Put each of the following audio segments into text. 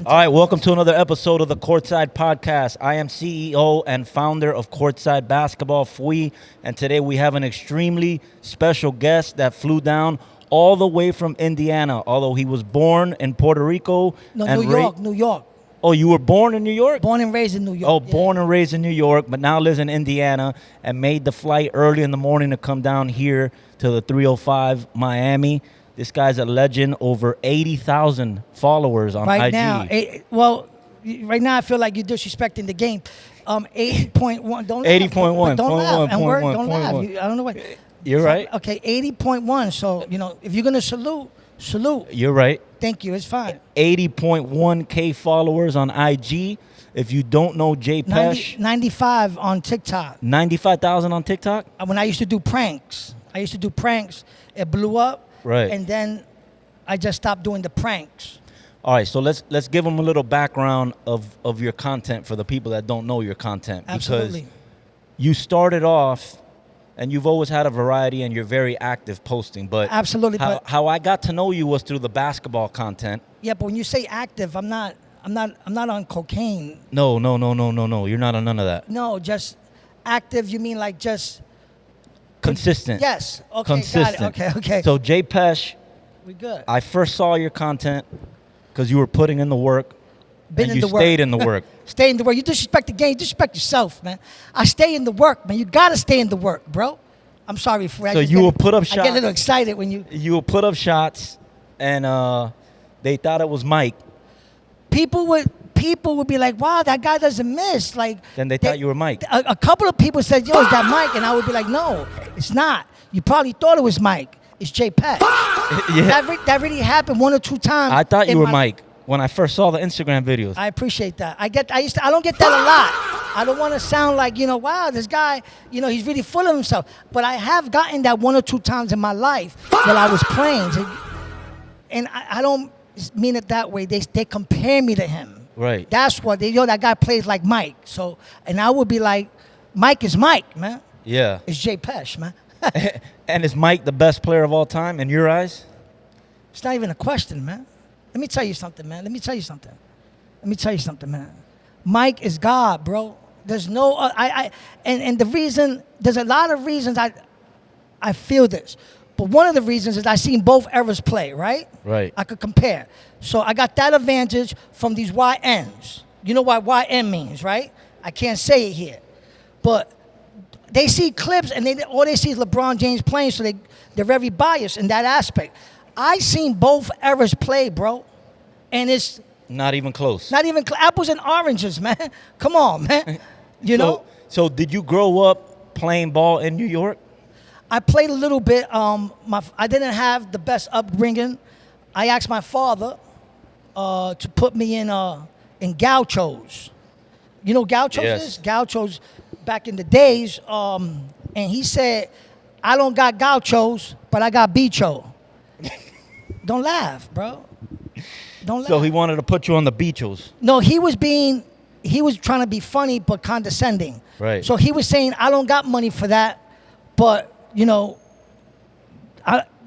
listen to All right, welcome to another episode of the Courtside podcast. I am CEO and founder of Courtside Basketball, Fui, and today we have an extremely special guest that flew down all the way from Indiana, although he was born in Puerto Rico. No, and New York. Oh, you were born in New York? Born and raised in New York. Oh, born and raised in New York, but now lives in Indiana and made the flight early in the morning to come down here to the 305 Miami. This guy's a legend, over 80,000 followers on right IG. now. Right now I feel like you're disrespecting the game. 80.1. Don't 80.1. Don't laugh. And work. Don't 0.1. laugh. I don't know what. You're right. Okay, 80.1. So if you're gonna salute. You're right. Thank you. It's fine. 80.1K followers on IG. If you don't know J Pesh, 95 on TikTok. 95,000 on TikTok. When I used to do pranks, it blew up. Right. And then I just stopped doing the pranks. All right, so let's give them a little background of your content for the people that don't know your content. Absolutely. Because you started off, and you've always had a variety, and you're very active posting. But absolutely. How I got to know you was through the basketball content. Yeah, but when you say active, I'm not on cocaine. No. You're not on none of that. No, just active. You mean like just consistent? Yes. Okay. Consistent. Got it. Okay. So J Pesh, we good. I first saw your content because you were putting in the work. You stayed in the work. Stay in the work. You disrespect the game. You disrespect yourself, man. I stay in the work, man. You gotta stay in the work, bro. I'm sorry, Fred. So you will put up shots. I get a little excited when you. You will put up shots, and they thought it was Mike. People would be like, "Wow, that guy doesn't miss." Like. Then they thought you were Mike. A couple of people said, "Yo, is that Mike?" And I would be like, "No, it's not. You probably thought it was Mike. It's J Pesh." Yeah. That really happened one or two times. I thought you were Mike when I first saw the Instagram videos. I appreciate that. I don't get that a lot. I don't want to sound like, wow, this guy, he's really full of himself. But I have gotten that one or two times in my life while I was playing. And I don't mean it that way. They compare me to him. Right. That's what that guy plays like Mike. So, and I would be like, Mike is Mike, man. Yeah. It's J Pesh, man. And is Mike the best player of all time in your eyes? It's not even a question, man. Let me tell you something, man. Mike is God, bro. There's no, and the reason, there's a lot of reasons I feel this. But one of the reasons is I seen both eras play, right? Right. I could compare. So I got that advantage from these YNs. You know what YN means, right? I can't say it here. But they see clips and all they see is LeBron James playing, so they're very biased in that aspect. I seen both eras play, bro, and it's not even close. Not even apples and oranges, man. Come on, man. You know. So did you grow up playing ball in New York? I played a little bit. I didn't have the best upbringing. I asked my father to put me in gauchos. You know gauchos is? Gauchos back in the days. And he said, "I don't got gauchos, but I got bicho." Don't laugh, bro. Don't laugh. So he wanted to put you on the bichos. No, he was trying to be funny but condescending. Right. So he was saying, "I don't got money for that," but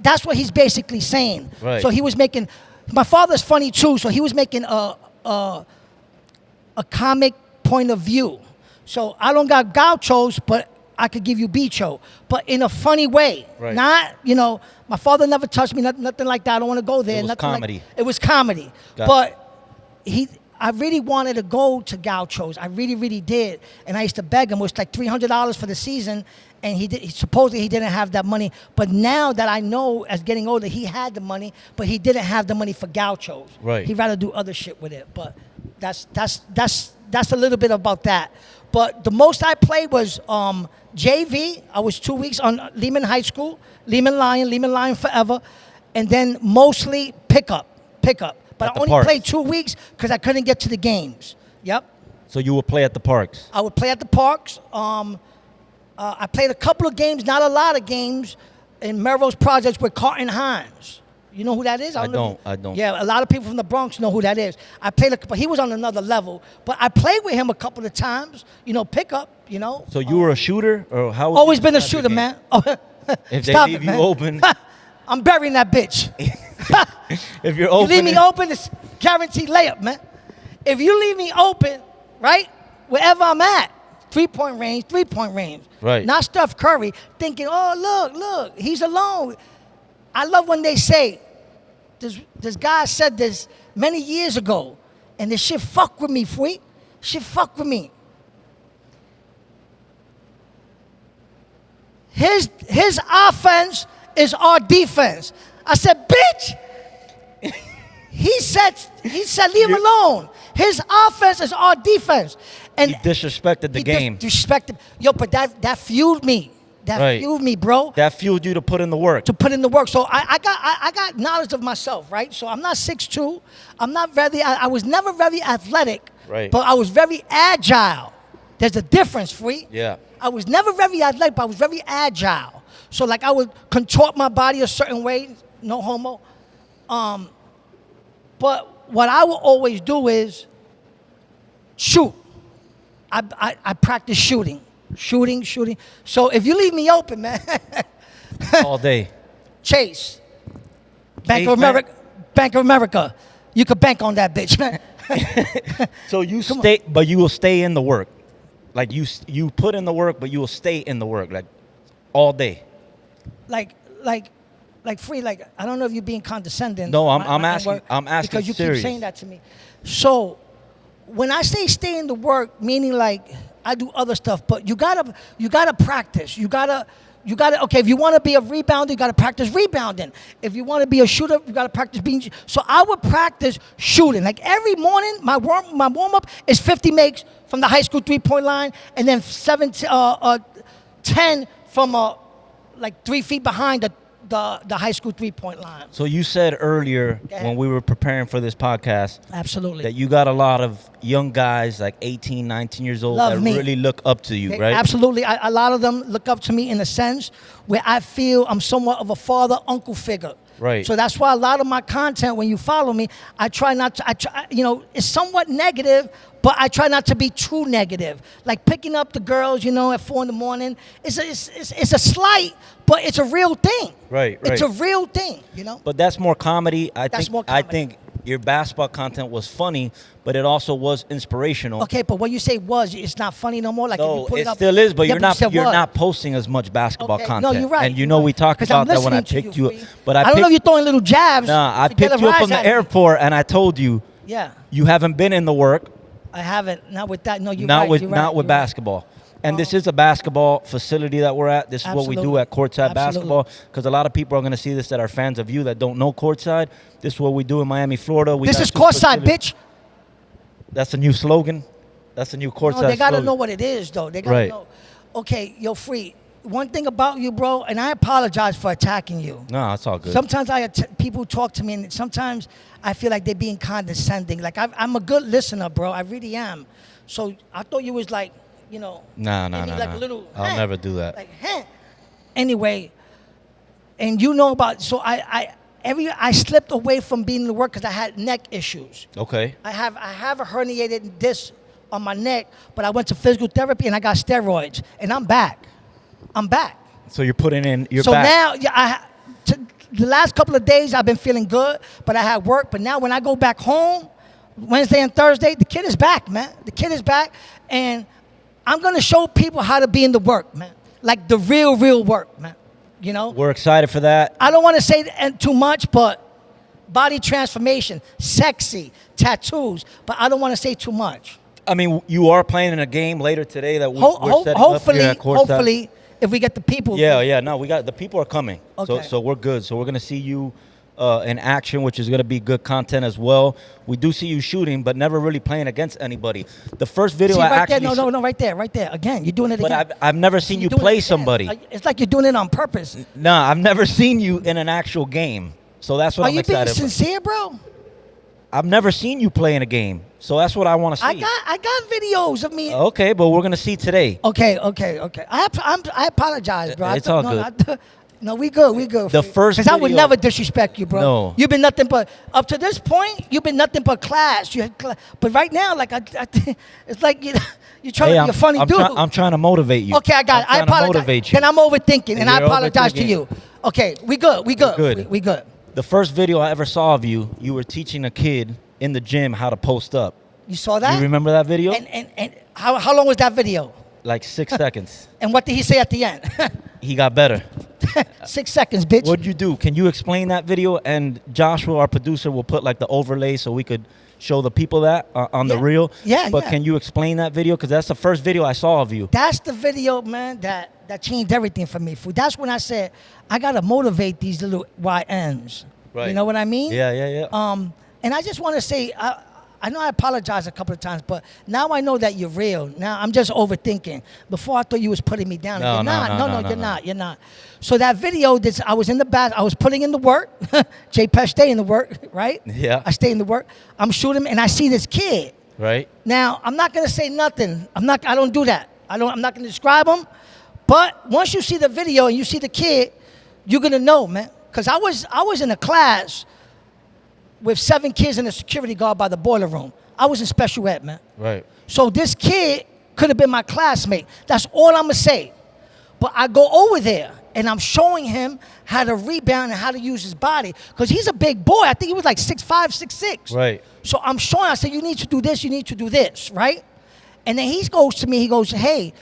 that's what he's basically saying. Right. So he was making. My father's funny too, so he was making a comic point of view. So I don't got gauchos, but I could give you bicho, but in a funny way. Right. Not, my father never touched me, nothing like that. I don't want to go there. It was comedy. It was comedy. But I really wanted to go to gauchos. I really, really did. And I used to beg him. It was like $300 for the season. And supposedly he didn't have that money. But now that I know, as getting older, he had the money, but he didn't have the money for gauchos. Right. He'd rather do other shit with it. But that's a little bit about that. But the most I played was JV. I was 2 weeks on Lehman High School, Lehman Lion forever, and then mostly pickup. But I only played 2 weeks because I couldn't get to the games. Yep. So you would play at the parks? I would play at the parks. I played a couple of games, not a lot of games, in Melrose Projects with Carton Hines. You know who that is? I don't. Yeah, a lot of people from the Bronx know who that is. I played, but he was on another level. But I played with him a couple of times. Pickup. So you were a shooter, or how? Always been a shooter, man. If they Stop leave it, you man. open, I'm burying that bitch. if you're open, You leave me open, it's guaranteed layup, man. If you leave me open, right, wherever I'm at, three-point range. Right. Not Steph Curry thinking, oh, look, he's alone. I love when they say, this guy said this many years ago, and this shit fuck with me, freak. Shit fuck with me. His offense is our defense. I said, bitch. He said, leave him alone. His offense is our defense. And He disrespected the game. Disrespected. Yo, but that fueled me. That fueled me, bro. That fueled you to put in the work. To put in the work. So I got knowledge of myself, right? So I'm not 6'2". I'm not I was never very athletic. Right. But I was very agile. There's a difference, free. Yeah. I was never very athletic, but I was very agile. So like I would contort my body a certain way, no homo. But what I will always do is shoot. I practice shooting. So if you leave me open, man. All day. Chase. Bank of America. You could bank on that bitch, man. So you stay, but you will stay in the work. Like you put in the work, but you will stay in the work, like all day. Like free. Like I don't know if you're being condescending. No, I'm asking because you serious. keep saying that to me. So when I say stay in the work, meaning like I do other stuff, but you gotta practice. You gotta. Okay, if you want to be a rebounder, you gotta practice rebounding. If you want to be a shooter, you gotta practice being. So I would practice shooting. Like every morning, my warm up is 50 makes from the high school 3-point line, and then 10 from like 3 feet behind the high school 3-point line. So you said earlier when we were preparing for this podcast, absolutely, that you got a lot of young guys like 18, 19 years old that really look up to you, right? Absolutely. A lot of them look up to me in a sense where I feel I'm somewhat of a father, uncle figure. Right. So that's why a lot of my content, when you follow me, I try not to, it's somewhat negative, but I try not to be too negative. Like picking up the girls, at 4 in the morning. It's a slight, but it's a real thing. Right. It's a real thing, But that's more comedy. More comedy. I think your basketball content was funny, but it also was inspirational. Okay, but when you say it's not funny no more. Like if No, you put it up, still is, but you're you're not posting as much basketball content. No, you're right. And we talked about that when I picked you up. But I don't know if you're throwing little jabs. Nah, I picked you up from the airport, and I told you. Yeah. You haven't been in the work. I haven't. Not with that. No, you're not right. With not with basketball. And this is a basketball facility that we're at. This is what we do at Courtside Basketball. Because a lot of people are going to see this that are fans of you that don't know Courtside. This is what we do in Miami, Florida. This is Courtside, bitch. That's a new slogan. That's a new Courtside slogan. No, they got to know what it is, though. They got to know. Okay, yo, Free. One thing about you, bro, and I apologize for attacking you. No, it's all good. Sometimes people talk to me, and sometimes I feel like they're being condescending. Like, I'm a good listener, bro. I really am. So I thought you was like, No. Like a little, I'll never do that. Like, Anyway, and so I slipped away from being in the work because I had neck issues. Okay. I have a herniated disc on my neck, but I went to physical therapy and I got steroids, and I'm back. So you're putting in your back. So now, the last couple of days I've been feeling good, but I had work. But now when I go back home, Wednesday and Thursday, the kid is back, man. The kid is back, and I'm going to show people how to be in the work, man. Like the real work, man. We're excited for that. I don't want to say too much, but body transformation, sexy, tattoos, but I don't want to say too much. I mean, you are playing in a game later today that we're setting up here at Courtside. Hopefully, if we get the people. Yeah. No, the people are coming. Okay. So we're good. So we're going to see you in action, which is going to be good content as well. We do see you shooting, but never really playing against anybody. The first video right there. Again, you're doing it again. But I've never seen you play somebody. It's like you're doing it on purpose. No, I've never seen you in an actual game. So that's what I'm excited about. Are you being sincere, bro? I've never seen you play in a game. So that's what I want to see. I got videos of me. Okay, but we're going to see today. Okay. I apologize, bro. It's all good. No, we good. The first because I would never disrespect you, bro. No. You've been nothing but up to this point. You've been nothing but class. But right now, like it's like you're trying to be a funny dude. I'm trying to motivate you. Okay, I got it. I apologize. Then I'm overthinking, and I apologize to you. Okay, we good. We good. The first video I ever saw of you, you were teaching a kid in the gym how to post up. You saw that? You remember that video? And how long was that video? Like 6 seconds. And what did he say at the end? He got better. 6 seconds, bitch. What'd you do? Can you explain that video? And Joshua, our producer, will put like the overlay so we could show the people that on the reel. Yeah, But yeah. can you explain that video? Because that's the first video I saw of you. That's the video, man, that changed everything for me. That's when I said, I got to motivate these little YNs. Right. You know what I mean? Yeah. And I just want to say, I know I apologized a couple of times, but now I know that you're real. Now I'm just overthinking. Before I thought you was putting me down. No, You're no, not. no, No, no, you're no. not. You're not. So that video, I was in the bath. I was putting in the work. J Pesh stay in the work, right? Yeah. I stay in the work. I'm shooting, and I see this kid. Right? Now I'm not gonna say nothing. I don't do that. I'm not gonna describe him. But once you see the video and you see the kid, you're gonna know, man. Cause I was in a class with 7 kids and a security guard by the boiler room. I was in special ed, man. Right. So this kid could have been my classmate. That's all I'm gonna say. But I go over there and I'm showing him how to rebound and how to use his body. Because he's a big boy. I think he was like 6'5", 6'6". Right. So I'm showing, I said, you need to do this, you need to do this, right? And then he goes to me, he goes, hey,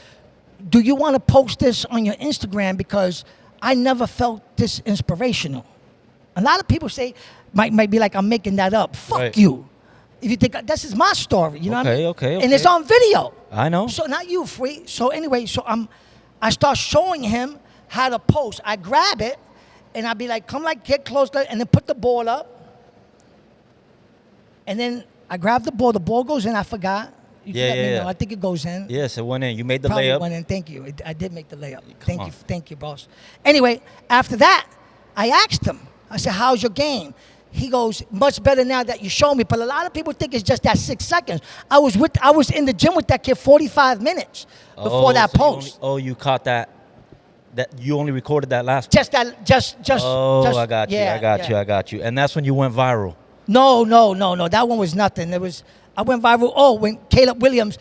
do you want to post this on your Instagram? Because I never felt this inspirational. A lot of people say, might be like, I'm making that up. Fuck Right. you. If you think this is my story, you know what I mean? Okay. And it's on video. I know. So not you, Free. So anyway, I start showing him how to post. I grab it, and I be like, come like, get closer, and then put the ball up. And then I grab the ball goes in, I forgot. You can let me know. I think it goes in. Yes, it went in. You made the Probably layup. went in. Thank you. I did make the layup. Come on. Thank you, boss. Anyway, after that, I asked him. I said, "How's your game?" He goes, "Much better now that you show me." But a lot of people think it's just that 6 seconds. I was in the gym with that kid 45 minutes before that so post. you caught that. That you only recorded that last. Just. Oh, I got you. Yeah, I got you. And that's when you went viral. No. That one was nothing. I went viral. Oh, when Caleb Williams,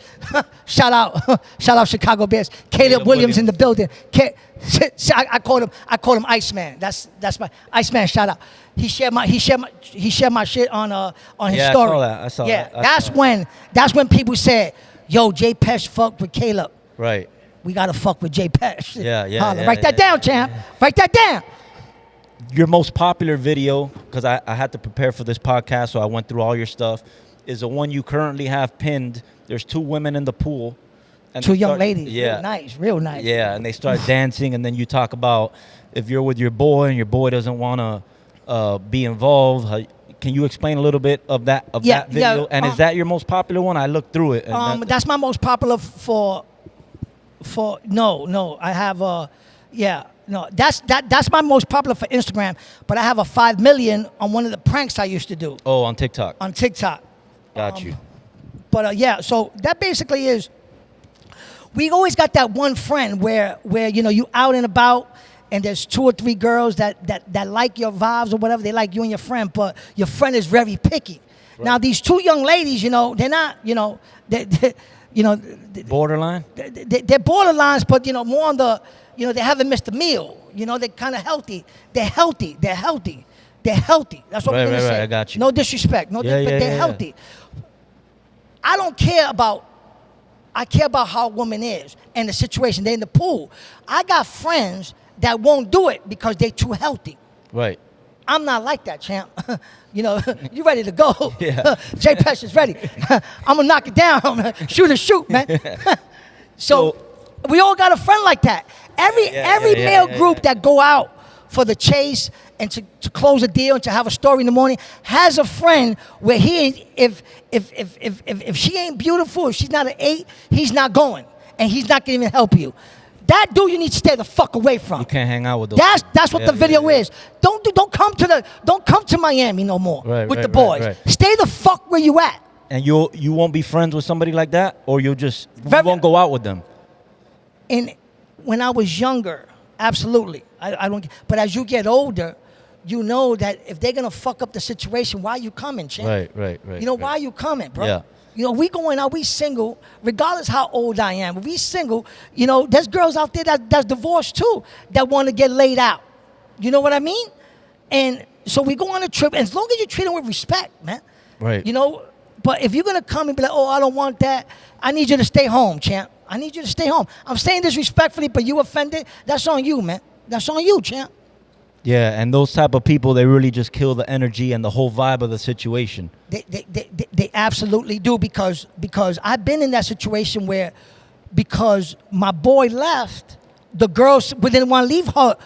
shout out Chicago Bears. Caleb Williams in the building. I called him Iceman. That's my Iceman. Shout out. He shared my shit on his story. I saw that. That's when people said, "Yo, J Pesh fucked with Caleb. Right. We gotta fuck with J Pesh." Yeah. Write that down, champ. Write that down. Your most popular video, because I had to prepare for this podcast, so I went through all your stuff, is the one you currently have pinned. There's 2 women in the pool. And 2 young ladies. Yeah. Real nice. Yeah, and they start dancing, and then you talk about if you're with your boy and your boy doesn't want to be involved. Can you explain a little bit of that video? And is that your most popular one? I looked through it. And that's my most popular for no. I have no. That's my most popular for Instagram. But I have a 5 million on one of the pranks I used to do on TikTok. on TikTok. Got you. But so that basically is. We always got that one friend where you out and about, and there's 2 or 3 girls that like your vibes or whatever. They like you and your friend, but your friend is very picky. Right. Now these 2 young ladies, they're not, Borderline. They're borderlines, but more on the, they haven't missed a meal. They're kind of healthy. They're healthy. That's what we're gonna say. Right. I got you. No disrespect. But they're healthy. I care about how a woman is and the situation. They're in the pool. I got friends that won't do it because they're too healthy. Right. I'm not like that, champ. You ready to go. Yeah. J Pesh is ready. I'm going to knock it down. Shoot, man. So we all got a friend like that. Every male group that go out for the chase and to close a deal and to have a story in the morning has a friend where if she ain't beautiful, if she's not an 8, he's not going, and he's not gonna even help you. That dude you need to stay the fuck away from. You can't hang out with those. That's what the video is. Don't come to Miami no more with the boys. Right. Stay the fuck where you at. And you won't be friends with somebody like that, or you won't go out with them. And when I was younger, absolutely. I don't. But as you get older, you know that if they're gonna fuck up the situation, why are you coming, champ? Right. Why are you coming, bro? Yeah. We going out, we single, regardless how old I am. If we single, there's girls out there that's divorced too that want to get laid out. You know what I mean? And so we go on a trip, and as long as you treat them with respect, man. Right. But if you're gonna come and be like, oh, I don't want that, I need you to stay home, champ. I need you to stay home. I'm saying this respectfully, but you offended, that's on you, man. That's on you, champ. Yeah, and those type of people, they really just kill the energy and the whole vibe of the situation. They absolutely do because I've been in that situation where because my boy left, the girls didn't want to leave her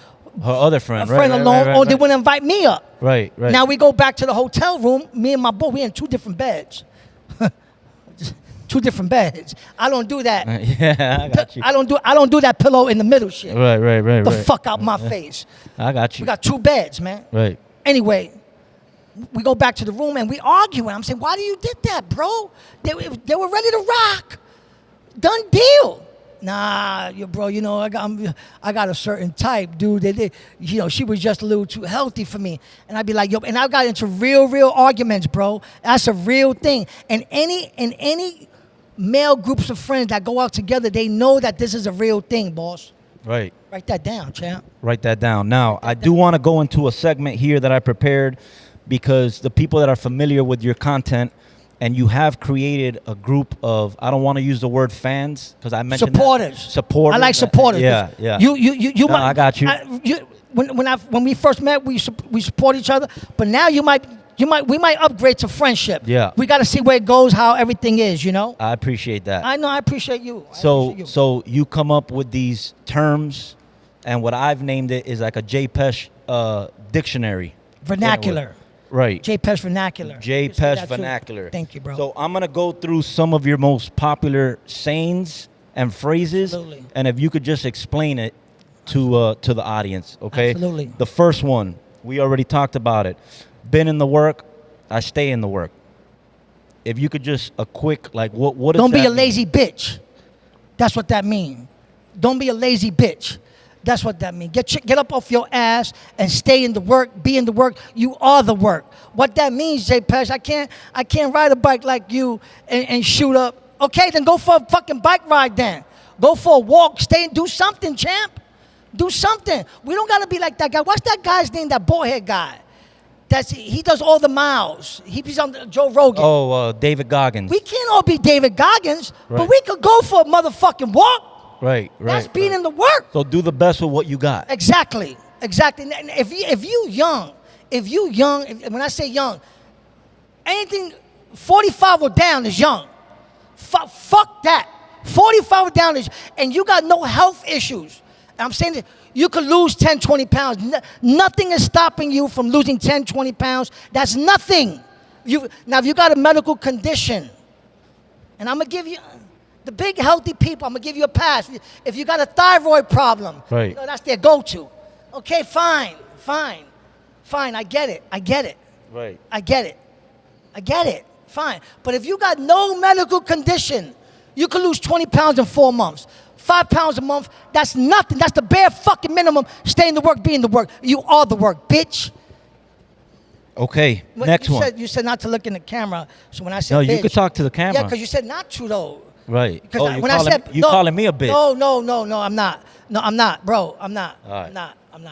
other friend, alone, or they wouldn't invite me up. Right. Now we go back to the hotel room. Me and my boy, we in 2 different beds. 2 different beds. I don't do that. Yeah, I got you. I don't do that pillow in the middle shit. Right. The fuck out my face. I got you. We got 2 beds, man. Right. Anyway, we go back to the room and we arguing. I'm saying, why do you did that, bro? They were ready to rock. Done deal. Nah, bro, you know, I got a certain type, dude. You know, she was just a little too healthy for me. And I'd be like, yo, and I got into real arguments, bro. That's a real thing. And any male groups of friends that go out together, they know that this is a real thing, boss. Right. Write that down, champ. Write that down. Now, I do want to go into a segment here that I prepared because the people that are familiar with your content, and you have created a group of, I don't want to use the word fans because I mentioned supporters. Supporters. I like supporters. Yeah. You No, might, I got you. When we first met, we support each other. But now we might upgrade to friendship. Yeah. We got to see where it goes, how everything is. You know. I appreciate that. I know. I appreciate you. So you come up with these terms, and what I've named it is like a J Pesh dictionary. Vernacular. Right. J Pesh vernacular. J Pesh vernacular. Thank you, bro. So I'm gonna go through some of your most popular sayings and phrases, Absolutely. and if you could just explain it to the audience, okay? Absolutely. The first one, we already talked about it. Been in the work, I stay in the work. If you could just a quick what does Don't that be a mean? lazy bitch. That's what that means. Don't be a lazy bitch. That's what that means. Get up off your ass and stay in the work. Be in the work. You are the work. What that means, J Pesh, I can't ride a bike like you and shoot up. Okay, then go for a fucking bike ride then. Go for a walk. Stay and do something, champ. Do something. We don't gotta be like that guy. What's that guy's name? That bald-head guy. He does all the miles. He's on Joe Rogan. Oh, David Goggins. We can't all be David Goggins, Right. but we could go for a motherfucking walk. Right. That's being in the work. So do the best with what you got. Exactly. And if you young, when I say young, anything 45 or down is young. Fuck that. 45 or down is, and you got no health issues. And I'm saying that you could lose 10, 20 pounds. Nothing is stopping you from losing 10, 20 pounds. That's nothing. Now, if you got a medical condition, and I'm going to give you, the big healthy people, I'm going to give you a pass. If you got a thyroid problem, Right. you know, that's their go-to. Okay, fine. I get it. Right. I get it. Fine. But if you got no medical condition, you could lose 20 pounds in 4 months. 5 pounds a month, that's nothing. That's the bare fucking minimum. Stay in the work, be in the work. You are the work, bitch. Okay, What- next one. You said not to look in the camera. So when I said No, bitch, you could talk to the camera. Yeah, because you said not to though. Right. Because Oh, you calling me a bitch. No, I'm not. No, I'm not, bro. I'm not. All right. I'm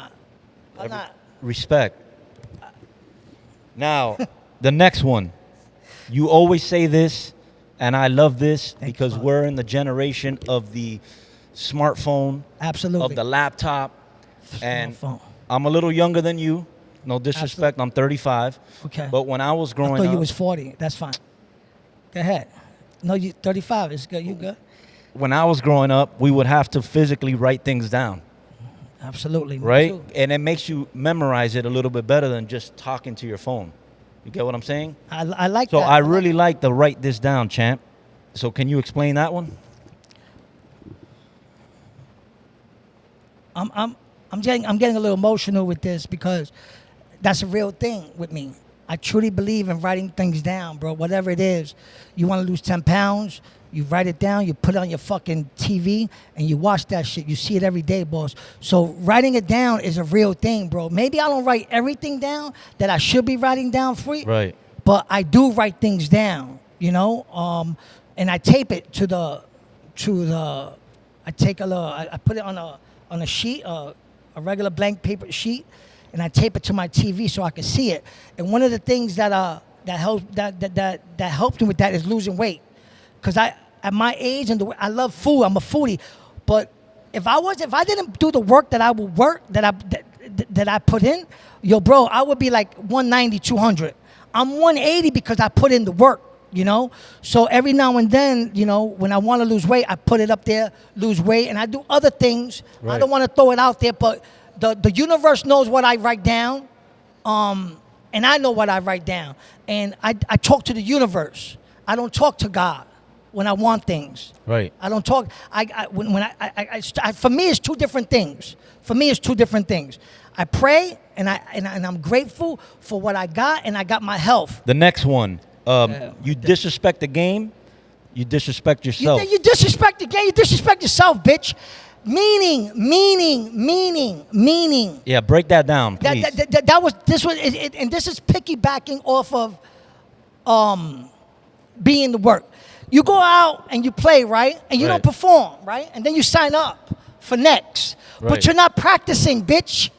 not. Respect. Now, the next one. You always say this, and I love this because we're in the generation of the smartphone, Absolutely. of the laptop, and Smartphone. I'm a little younger than you. No disrespect, I'm 35. Okay. But when I was I growing thought up, you was 40. That's fine. Go ahead. No, you 35. It's good. You good? when I was growing up, we would have to physically write things down, Absolutely. Me right? too. And it makes you memorize it a little bit better than just talking to your phone. You get what I'm saying? I like So that. I really like the write this down, champ. So can you explain that one? I'm getting a little emotional with this because that's a real thing with me. I truly believe in writing things down, bro. Whatever it is, you want to lose 10 pounds, you write it down, you put it on your fucking TV, and you watch that shit. You see it every day, boss. So writing it down is a real thing, bro. Maybe I don't write everything down that I should be writing down for you, Right. but I do write things down, you know. And I tape it to the. I take a little. I put it on a sheet, a regular blank paper sheet, and I tape it to my TV so I can see it. And one of the things that that helped me with that is losing weight. Because at my age and the way I love food, I'm a foodie. But if I didn't do the work that I put in, yo, bro, I would be like 190, 200. I'm 180 because I put in the work, you know? So every now and then, you know, when I want to lose weight, I put it up there, lose weight, and I do other things. Right. I don't want to throw it out there, but the universe knows what I write down, and I know what I write down. And I talk to the universe. I don't talk to God when I want things. Right. I don't talk. For me, it's two different things. I pray and I'm grateful for what I got, and I got my health. The next one, you disrespect the game, you disrespect yourself. You disrespect the game. You disrespect yourself, bitch. Meaning. Yeah, break that down, please. And this is piggybacking off of being the work. You go out and you play, right? And you Right. don't perform, right? And then you sign up for next. Right. But you're not practicing, bitch.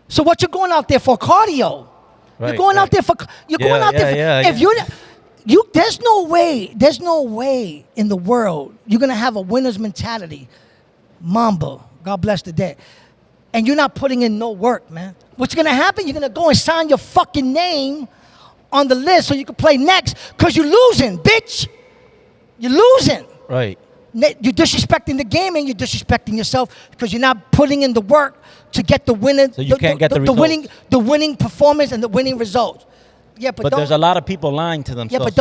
So what you going out there for? Cardio. Right, You're going out right. there for. You're going out there. Yeah. If you, there's no way in the world you're gonna have a winner's mentality, Mamba. God bless the dead. And you're not putting in no work, man. What's gonna happen? You're gonna go and sign your fucking name on the list so you can play next, because you're losing, bitch. You're losing. Right. You're disrespecting the game, and you're disrespecting yourself because you're not putting in the work to get the winning. So you can't get the results. The winning performance and the winning results. Yeah, but But there's a lot of people lying to themselves. yeah, but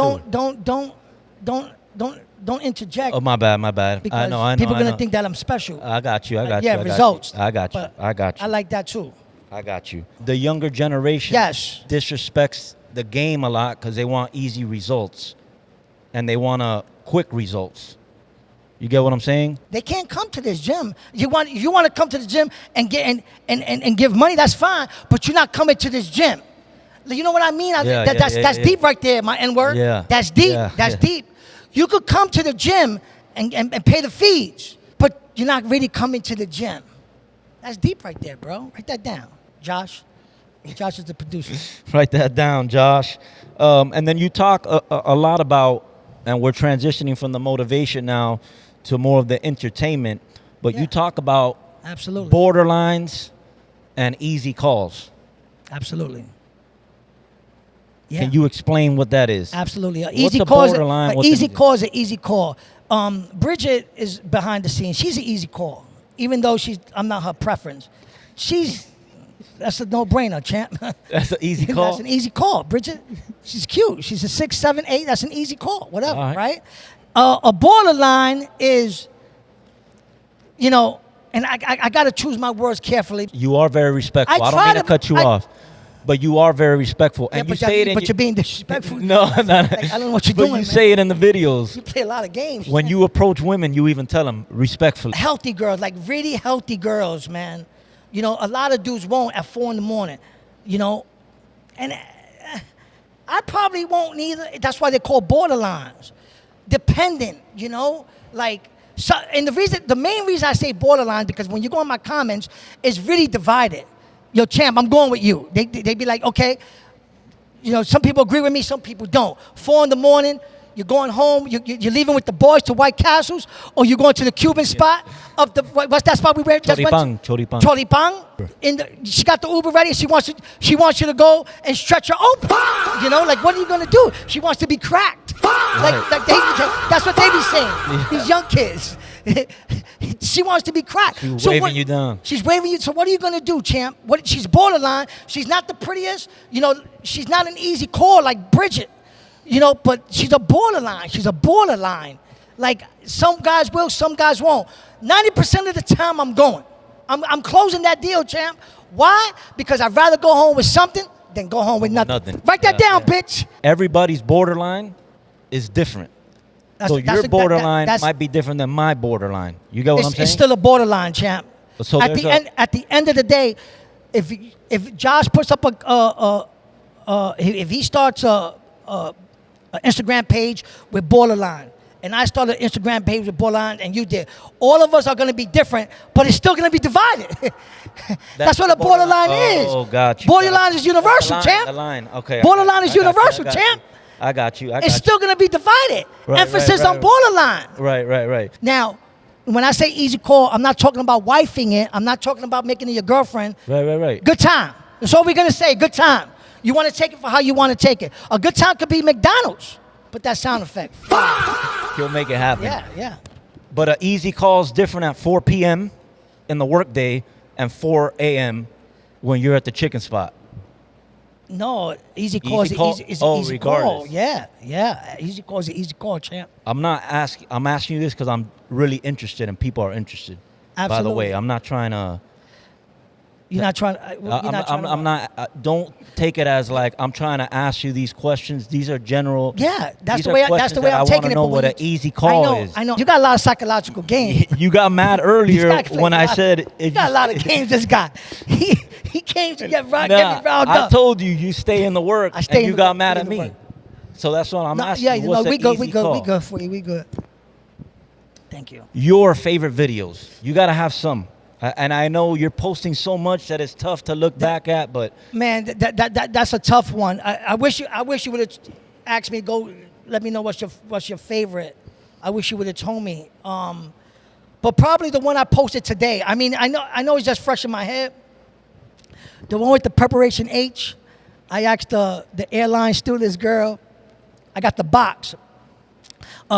don't interject. Oh, my bad. Because I know. people are I gonna know. think that I'm special. I got you. Yeah, results. I got you. But I got you. I like that too. I got you. The younger generation Yes. disrespects the game a lot because they want easy results, and they want quick results. You get what I'm saying? They can't come to this gym. You want to come to the gym and get and give money. That's fine, but you're not coming to this gym. You know what I mean? That's deep right there. My N word. Yeah. That's deep. Yeah, That's yeah. deep. You could come to the gym and pay the fees, but you're not really coming to the gym. That's deep right there, bro. Write that down, Josh. Josh is the producer. Write that down, Josh. And then you talk a lot about, and we're transitioning from the motivation now to more of the entertainment, but Yeah. you talk about Absolutely. borderlines and easy calls. Absolutely. Yeah. Can you explain what that is? Absolutely. What's Easy a call. borderline? An What's easy an- call is an easy call. Bridget is behind the scenes. She's an easy call, even though I'm not her preference. That's a no-brainer, champ. That's an easy call. That's an easy call. Bridget, she's cute. She's a 6, 7, 8. That's an easy call. Whatever, All right. right? A borderline is, you know, and I got to choose my words carefully. You are very respectful. I I don't try mean to to- cut you I- off, but you are very respectful. And Yeah, you say it in but you're being disrespectful. No, Like, I don't know what you're but doing, you man. say it in the videos. You play a lot of games. When you approach women, you even tell them respectfully. Healthy girls, like really healthy girls, man. You know, a lot of dudes won't at 4 a.m, you know. And I probably won't neither. That's why they're called borderlines. Dependent, you know? Like, so, and the main reason I say borderline, because when you go in my comments, it's really divided. Yo, champ, I'm going with you. They be like, okay, you know, some people agree with me, some people don't. 4 a.m, you're going home, you're leaving with the boys to White Castles, or you're going to the Cuban spot of the, what's that spot we were just went to? Choripang. Choripang. She got the Uber ready. She wants you to go and stretch her open. You know, like, what are you gonna do? She wants to be cracked. That's what they be saying. These young kids. She wants to be cracked. She's waving you down. She's waving you. So what are you gonna do, champ? She's borderline. She's not the prettiest. You know, she's not an easy call like Bridget. You know, but she's a borderline. She's a borderline. Like, some guys will, some guys won't. 90% of the time, I'm going. I'm closing that deal, champ. Why? Because I'd rather go home with something than go home with nothing. Write that down, bitch. Everybody's borderline is different. So your borderline might be different than my borderline. You get what I'm saying? It's still a borderline, champ. So at the end of the day, if Josh puts up if he starts a Instagram page with borderline, and I started an Instagram page with Borderline, and you did. All of us are going to be different, but it's still going to be divided. That's what a borderline is. Oh, got you. Borderline is universal, champ. The line. Okay. Borderline is universal, champ. I got you. It's still going to be divided. Right, Emphasis right, on borderline. Right. Now, when I say easy call, I'm not talking about wifing it. I'm not talking about making it your girlfriend. Right. Good time. That's all we're going to say, good time. You want to take it for how you want to take it. A good time could be McDonald's. Put that sound effect. He'll make it happen. Yeah. But an easy call is different at 4 p.m. in the workday and 4 a.m. when you're at the chicken spot. No, easy call is an easy call. Yeah. Easy call is an easy call, champ. I'm asking you this because I'm really interested and people are interested. Absolutely. By the way, I'm not trying to. You're not trying. I'm not. Don't take it as like I'm trying to ask you these questions. These are general. Yeah, that's the way I'm taking it. I want to know what an easy call is. I know. You got a lot of psychological games. You got mad earlier when I said. You got a lot of games. This guy. He came to get me riled up. I told you stay in the work, and you got mad at me. Work. So that's what I'm asking. Yeah, you. What's we good. Easy We good. call? We good for you. We good. Thank you. Your favorite videos. You got to have some. And I know you're posting so much that it's tough to look back at, but man, that's a tough one. I wish you would have asked me. Go, let me know what's your favorite. I wish you would have told me. But probably the one I posted today. I mean, I know it's just fresh in my head. The one with the preparation H. I asked the airline stewardess girl. I got the box.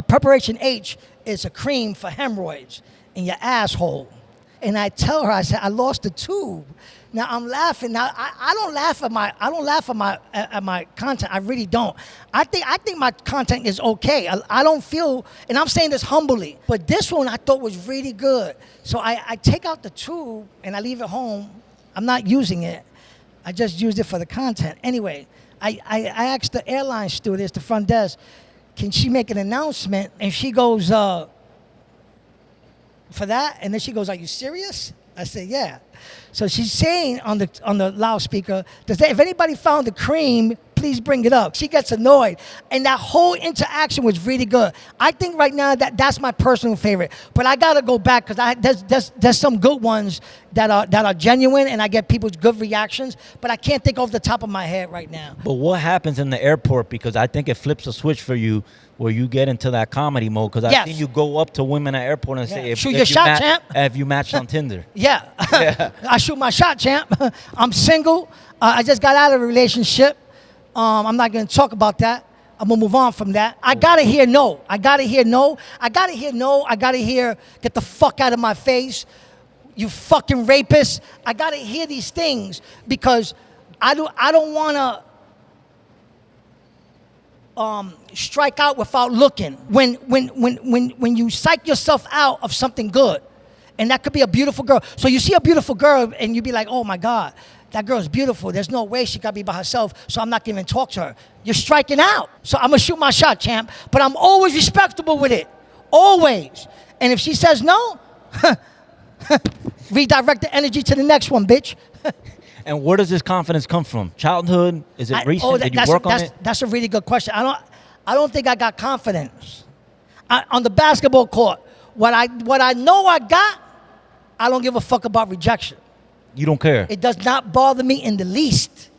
Preparation H is a cream for hemorrhoids in your asshole. And I tell her, I said, I lost the tube. Now I'm laughing. Now I don't laugh at my content. I really don't. I think my content is okay. I don't feel, and I'm saying this humbly, but this one I thought was really good. So I take out the tube and I leave it home. I'm not using it. I just used it for the content. Anyway, I asked the airline stewardess, the front desk, can she make an announcement? And she goes, for that, and then she goes, "Are you serious?" I said, "Yeah." So she's saying on the loudspeaker, if anybody found the cream, please bring it up. She gets annoyed, and that whole interaction was really good. I think right now that's my personal favorite, but I gotta go back because there's some good ones that are genuine, and I get people's good reactions, but I can't think off the top of my head right now. But what happens in the airport? Because I think it flips a switch for you where you get into that comedy mode. Because I think you go up to women at airport and say, shoot your shot, champ. Have you matched on Tinder? Yeah. I shoot my shot, champ. I'm single. I just got out of a relationship. I'm not going to talk about that. I'm going to move on from that. I got to hear no. I got to hear no. I got to hear no. I got to hear, get the fuck out of my face, you fucking rapist. I got to hear these things because I don't want to strike out without looking. When you psych yourself out of something good, and that could be a beautiful girl. So you see a beautiful girl and you be like, oh my God, that girl's beautiful. There's no way she got to be by herself, so I'm not going to even talk to her. You're striking out. So I'm going to shoot my shot, champ. But I'm always respectable with it. Always. And if she says no, redirect the energy to the next one, bitch. And where does this confidence come from? Childhood? Is it recent? Did you work on it? That's a really good question. I don't think I got confidence. On the basketball court, what I know I got, I don't give a fuck about rejection. You don't care? It does not bother me in the least.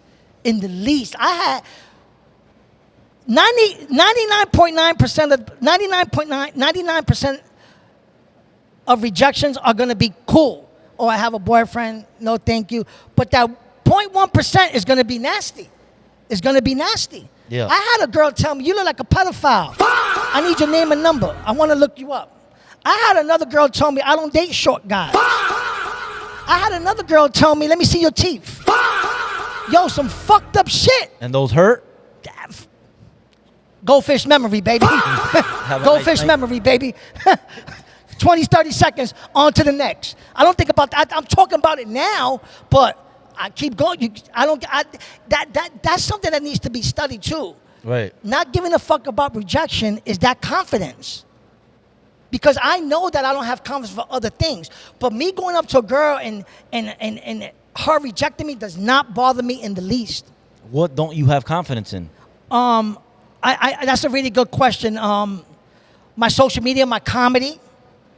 In the least. I had 99% of rejections are going to be cool. Oh, I have a boyfriend. No, thank you. But that 0.1% is going to be nasty. It's going to be nasty. Yeah. I had a girl tell me, you look like a pedophile. I need your name and number. I want to look you up. I had another girl tell me, I don't date short guys. I had another girl tell me, let me see your teeth. Yo, some fucked up shit. And those hurt? Goldfish memory, baby. Goldfish memory, baby. 20, 30 seconds, on to the next. I don't think about that. I'm talking about it now, but I keep going. That's something that needs to be studied too. Right. Not giving a fuck about rejection is that confidence. Because I know that I don't have confidence for other things. But me going up to a girl and her rejecting me does not bother me in the least. What don't you have confidence in? That's a really good question. my social media, my comedy.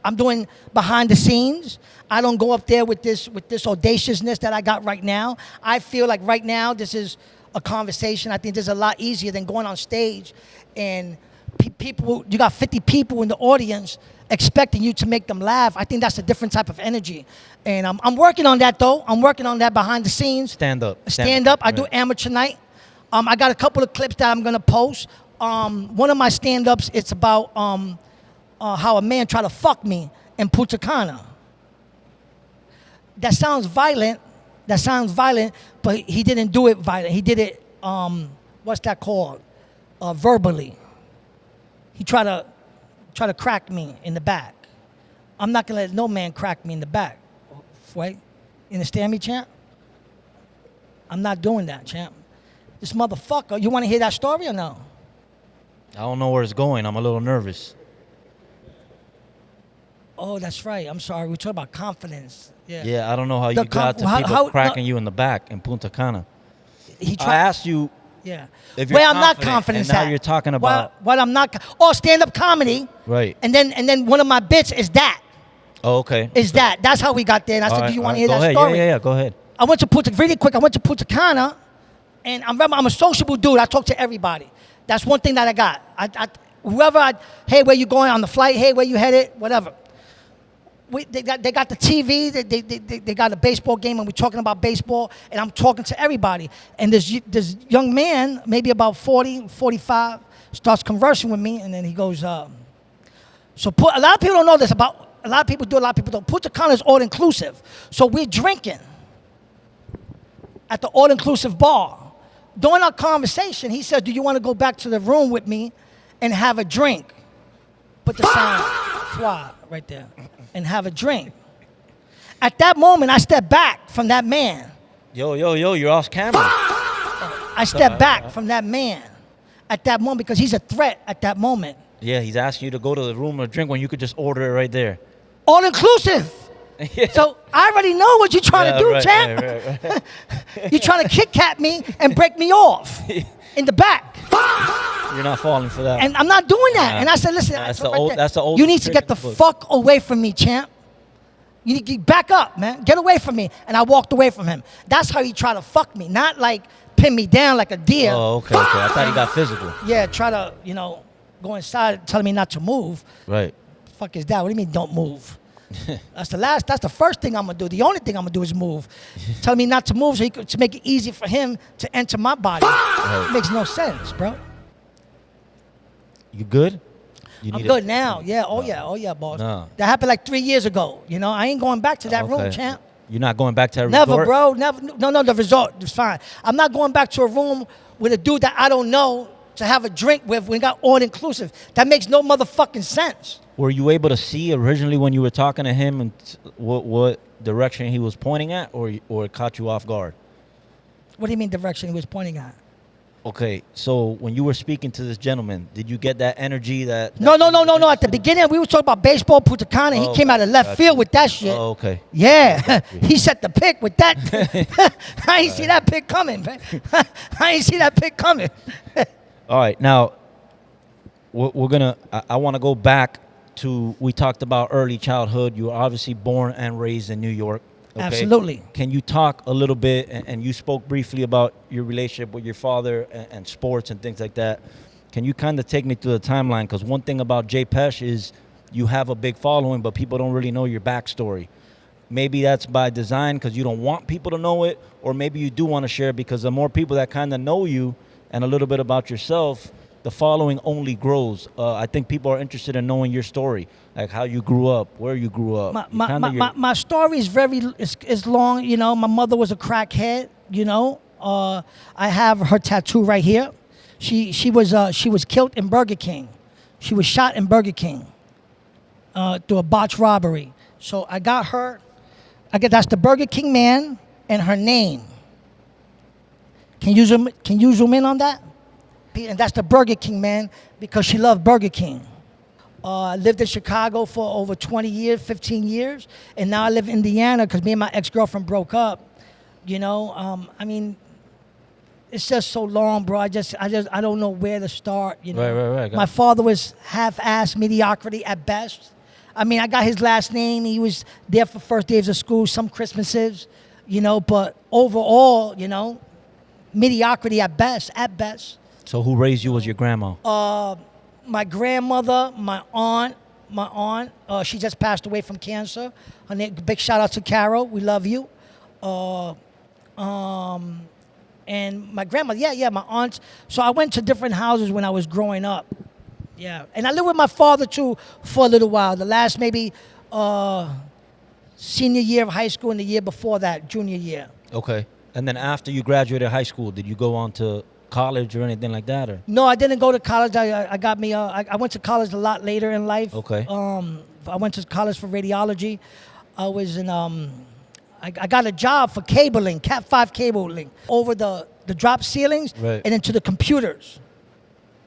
I'm doing behind the scenes. I don't go up there with this audaciousness that I got right now. I feel like right now this is a conversation. I think this is a lot easier than going on stage and people. You got 50 people in the audience expecting you to make them laugh. I think that's a different type of energy, and I'm working on that though. I'm working on that behind the scenes. Stand up. Stand up. I do amateur night. I got a couple of clips that I'm gonna post. One of my stand-ups, it's about how a man tried to fuck me in Punta Cana. That sounds violent. But he didn't do it violent. He did it, what's that called? Verbally. He tried to crack me in the back. I'm not gonna let no man crack me in the back. Right? You understand me, champ? I'm not doing that, champ. This motherfucker, you wanna hear that story or no? I don't know where it's going. I'm a little nervous. Oh, that's right. I'm sorry. We're talking about confidence. Yeah. Yeah, I don't know how you got to people cracking you in the back in Punta Cana. I asked you if you're I'm not confident, confident. and now you're talking about what I'm not. Stand-up comedy. Right. And then one of my bits is that. Oh, okay. That's how we got there. And I said, do you want to hear that story? Yeah, go ahead. I went to Punta Cana, and I remember I'm a sociable dude. I talk to everybody. That's one thing that I got. Hey, where you going on the flight? Hey, where you headed? Whatever. They got the TV. They got a baseball game, and we're talking about baseball, and I'm talking to everybody. And this young man, maybe about 40, 45, starts conversing with me, and then he goes, a lot of people don't know this about. A lot of people do. A lot of people don't. Punta Cana is all inclusive, so we're drinking at the all inclusive bar. During our conversation, he says, "Do you want to go back to the room with me and have a drink?" Put the sound, right there, and have a drink. At that moment, I stepped back from that man. Yo, you're off camera. I stepped back from that man at that moment because he's a threat at that moment. Yeah, he's asking you to go to the room or drink when you could just order it right there. All inclusive. So I already know what you're trying to do, champ. Right. You're trying to kick at me and break me off in the back. You're not falling for that. And I'm not doing that. And I said, listen, that's the old. You need to get the fuck away from me, champ. You need to back up, man. Get away from me. And I walked away from him. That's how he tried to fuck me. Not like pin me down like a deer. Oh, okay. I thought he got physical. Yeah, try to, go inside telling me not to move. Right. Fuck is that? What do you mean don't move? That's the first thing I'm gonna do. The only thing I'm gonna do is move. Tell me not to move to make it easy for him to enter my body. Right. It makes no sense, bro. You good? I'm good now. Yeah. Oh yeah, boss. No. That happened like 3 years ago. I ain't going back to that room, champ. You're not going back to that Never, resort? bro. Never. No, the resort is fine. I'm not going back to a room with a dude that I don't know to have a drink with. We got all inclusive. That makes no motherfucking sense. Were you able to see originally when you were talking to him and what direction he was pointing at, or it caught you off guard? What do you mean direction he was pointing at? Okay, so when you were speaking to this gentleman, did you get that energy that... No. At the beginning, we were talking about baseball, Punta Cana. He came out of left field with that shit. Oh, okay. Yeah, he set the pick with that. I ain't see that pick coming, man. All right, now, we're going to... I want to go back to... We talked about early childhood. You were obviously born and raised in New York. Okay. Absolutely. Can you talk a little bit, and you spoke briefly about your relationship with your father and sports and things like that. Can you kind of take me through the timeline? Because one thing about J Pesh is you have a big following, but people don't really know your backstory. Maybe that's by design because you don't want people to know it, or maybe you do want to share because the more people that kind of know you and a little bit about yourself, the following only grows. I think people are interested in knowing your story, like how you grew up, where you grew up. My story is is long. My mother was a crackhead. I have her tattoo right here. She was killed in Burger King. She was shot in Burger King through a botched robbery. So I got her. That's the Burger King man and her name. Can you zoom in on that? And that's the Burger King man because she loved Burger King. I lived in Chicago for over 20 years, 15 years, and now I live in Indiana because me and my ex-girlfriend broke up. it's just so long, bro. I don't know where to start. You know, Right. My father was half-ass mediocrity at best. I mean, I got his last name. He was there for first days of school, some Christmases, you know. But overall, you know, mediocrity at best. At best. So who raised you was your grandma? My grandmother, my aunt. She just passed away from cancer. Her name, big shout out to Carol. We love you. And my grandmother, my aunts. So I went to different houses when I was growing up. Yeah, and I lived with my father too for a little while. The last maybe senior year of high school and the year before that, junior year. Okay. And then after you graduated high school, did you go on to college or anything like that? Or? No, I didn't go to college. I went to college a lot later in life. Okay. I went to college for radiology. I was in I got a job for cabling, Cat 5 cabling, over the drop ceilings Right. and into the computers,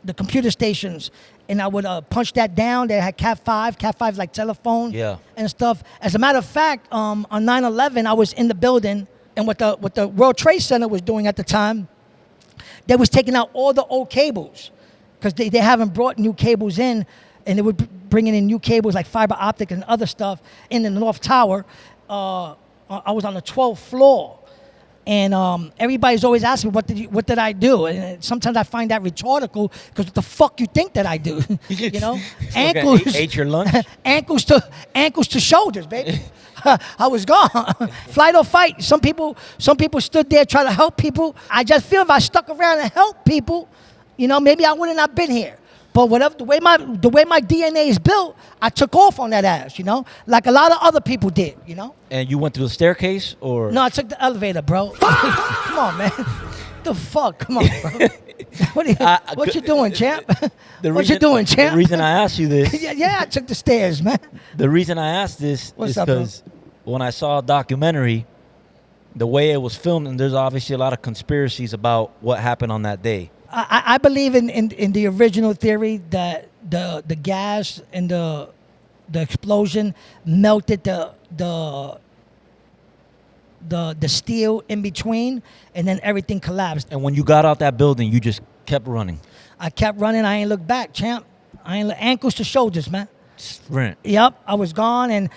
the computer stations. And I would punch that down. They had Cat 5 like telephone and stuff. As a matter of fact, on 9/11, I was in the building, and what the World Trade Center was doing at the time, they was taking out all the old cables because they haven't brought new cables in, and they were bringing in new cables like fiber optic and other stuff in the North Tower. I was on the 12th floor, and everybody's always asking me, what did I do? And sometimes I find that rhetorical because what the fuck you think that I do? You know, ankles. Ate your lunch. ankles to shoulders, baby. I was gone. Flight or fight. Some people stood there trying to help people. I just feel if I stuck around and helped people, you know, maybe I wouldn't have been here. But whatever the way my DNA is built, I took off on that ass, you know, like a lot of other people did, you know. And you went through the staircase, or No, I took the elevator, bro. Come on, man. The fuck? Come on, bro. What you doing, champ? What you doing, champ? The reason I asked you this. yeah, I took the stairs, man. The reason I asked this What's is up, bro? because when I saw a documentary, the way it was filmed, and there's obviously a lot of conspiracies about what happened on that day. I believe in the original theory that the gas and the explosion melted the steel in between, and then everything collapsed. And when you got out that building, you just kept running. I kept running. I ain't looked back, champ. Ankles to shoulders, man. Sprint. Yep, I was gone, and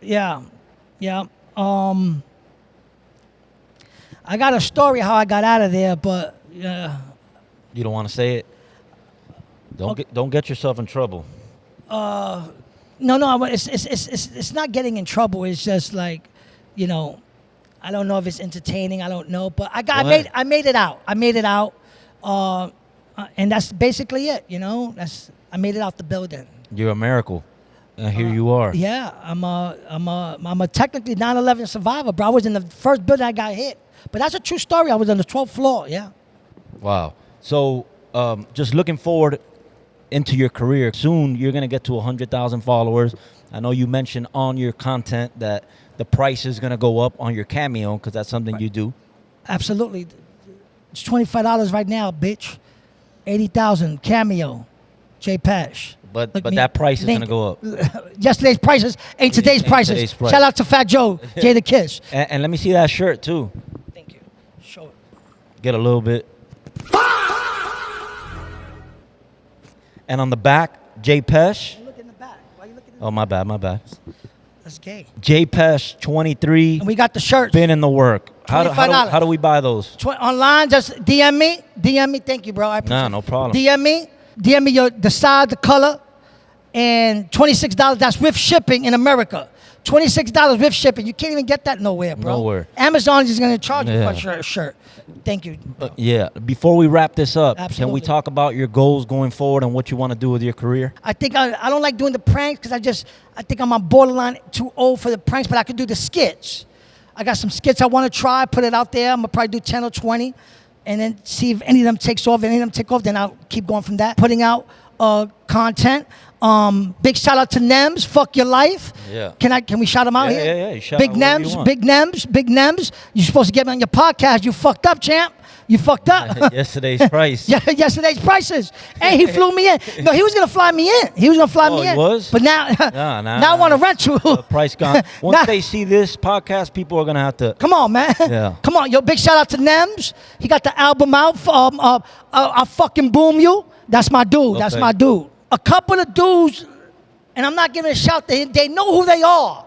yeah. I got a story how I got out of there, but You don't want to say it? Don't get yourself in trouble. no, it's not getting in trouble. It's just like, you know, I don't know if it's entertaining. I don't know, but I made it out. And that's basically it. You know, I made it out the building. You're a miracle. And here you are. Yeah, I'm a technically 9/11 survivor, bro. I was in the first building I got hit, but that's a true story. I was on the 12th floor. Yeah. Wow. So just looking forward into your career, soon you're going to get to 100,000 followers. I know you mentioned on your content that the price is going to go up on your Cameo because that's something you do. Absolutely. It's $25 right now, bitch. 80,000 Cameo, J Pesh. But that price is going to go up. Yesterday's prices ain't today's prices. Today's price. Shout out to Fat Joe, Jay the Kiss. And let me see that shirt too. Thank you. Show it. Get a little bit. And on the back, J Pesh. Look in the back. Why are you looking in the Oh, my bad. That's gay. J Pesh 23. And we got the shirts. Been in the work. How $25. do we buy those? Online, just DM me. DM me. Thank you, bro. I appreciate Nah, it. no problem. DM me the size, the color, and $26. That's with shipping in America. $26 with shipping. You can't even get that nowhere, bro. Nowhere. Amazon is going to charge you Yeah. for a shirt. Thank you. Yeah. Before we wrap this up, can Absolutely. we talk about your goals going forward and what you want to do with your career? I think I don't like doing the pranks because I think I'm on borderline too old for the pranks, but I could do the skits. I got some skits I want to try, put it out there. I'm going to probably do 10 or 20 and then see if any of them takes off. If any of them take off, then I'll keep going from that. Putting out content. Big shout out to Nems. Fuck your life. Yeah. Can we shout them out Yeah, here? yeah. You shout Big out whoever you Nems, want. Big Nems. You're supposed to get me on your podcast. You fucked up, champ. You fucked up. Yesterday's price. Yesterday's prices. And he flew me in. No, he was going to fly me in. He was going to fly me in. He was? But now, Nah. now I want to rent you. Price gone. Once they see this podcast, people are going to have to. Come on, man. Yeah. Come on. Yo, big shout out to Nems. He got the album out. I fucking boom you. That's my dude. Okay. That's my dude. A couple of dudes, and I'm not giving a shout. They know who they are.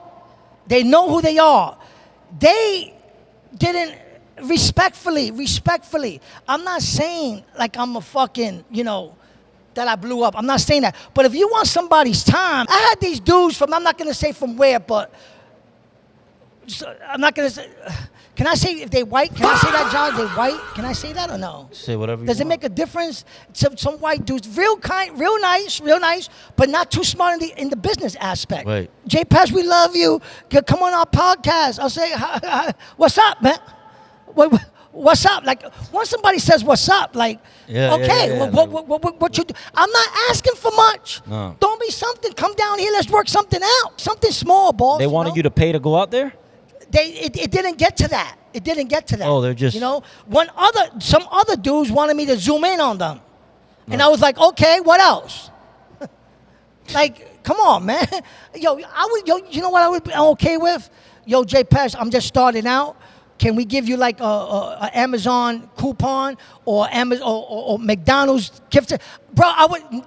They know who they are. They didn't. Respectfully, I'm not saying like I'm a fucking, that I blew up. I'm not saying that. But if you want somebody's time, I had these dudes from, I'm not going to say from where, but I'm not going to say, can I say if they white? Can I say that, John? They white? Can I say that or no? Say whatever you Does it want. make a difference? Some white dudes, real kind, real nice, but not too smart in the business aspect. Right. J Pesh, we love you. Come on our podcast. I'll say, what's up, man? What's up? Like, once somebody says what's up, like, okay, what you do? I'm not asking for much. No. Don't be something. Come down here. Let's work something out. Something small, boss. They wanted you to pay to go out there? It didn't get to that. It didn't get to that. Oh, they're just... some other dudes wanted me to zoom in on them. No. And I was like, okay, what else? Like, come on, man. You know what I would be okay with? Yo, J Pesh, I'm just starting out. Can we give you like a Amazon coupon or Amazon or McDonald's gift? Bro,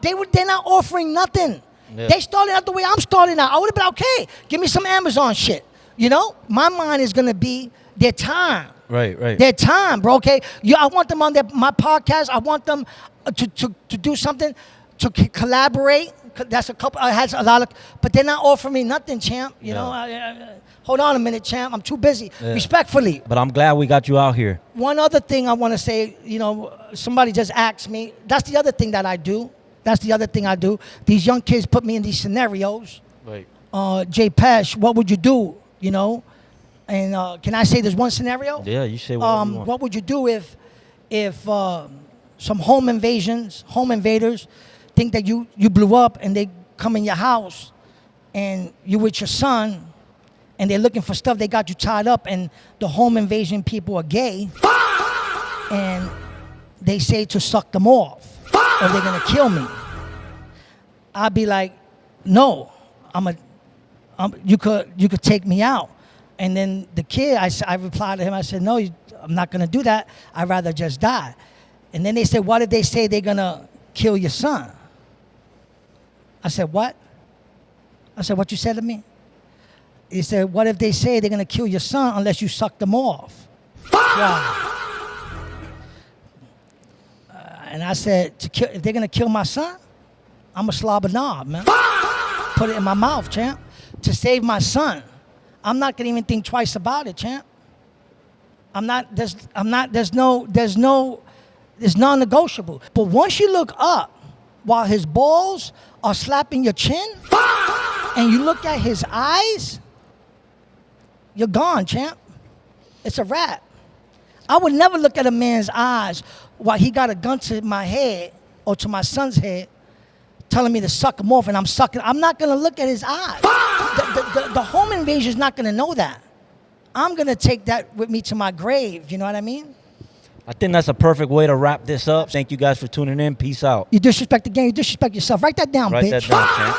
they're not offering nothing. Yeah. They started out the way I'm starting out. I would have been okay. Give me some Amazon shit. My mind is gonna be their time. Right. Their time, bro. Okay. I want them on my podcast. I want them to do something, to collaborate. That's a couple. Has a lot of, but they're not offering me nothing, champ. You know. Hold on a minute, champ. I'm too busy. Yeah. Respectfully. But I'm glad we got you out here. One other thing I want to say, somebody just asked me. That's the other thing that I do. These young kids put me in these scenarios. Right. J Pesh, what would you do? And can I say there's one scenario? Yeah, you say whatever you want. What would you do if some home invaders think that you blew up and they come in your house and you with your son and they're looking for stuff, they got you tied up, and the home invasion people are gay and they say to suck them off or they're gonna kill me? I'd be like, no, you could take me out. And then the kid, I replied to him, I said, no, I'm not gonna do that. I'd rather just die. And then they said, what if they say they're gonna kill your son? I said, what? I said, what you said to me? He said, what if they say they're gonna kill your son unless you suck them off? And I said, if they're gonna kill my son, I'm a slob a knob, man. Put it in my mouth, champ. To save my son, I'm not gonna even think twice about it, champ. It's non-negotiable. But once you look up while his balls are slapping your chin and you look at his eyes, you're gone, champ. It's a wrap. I would never look at a man's eyes while he got a gun to my head or to my son's head telling me to suck him off, and I'm sucking. I'm not gonna look at his eyes. The home invasion is not gonna know that. I'm gonna take that with me to my grave. You know what I mean? I think that's a perfect way to wrap this up. Thank you guys for tuning in. Peace out. You disrespect the game. You disrespect yourself. Write that down, bitch. Write that down, champ.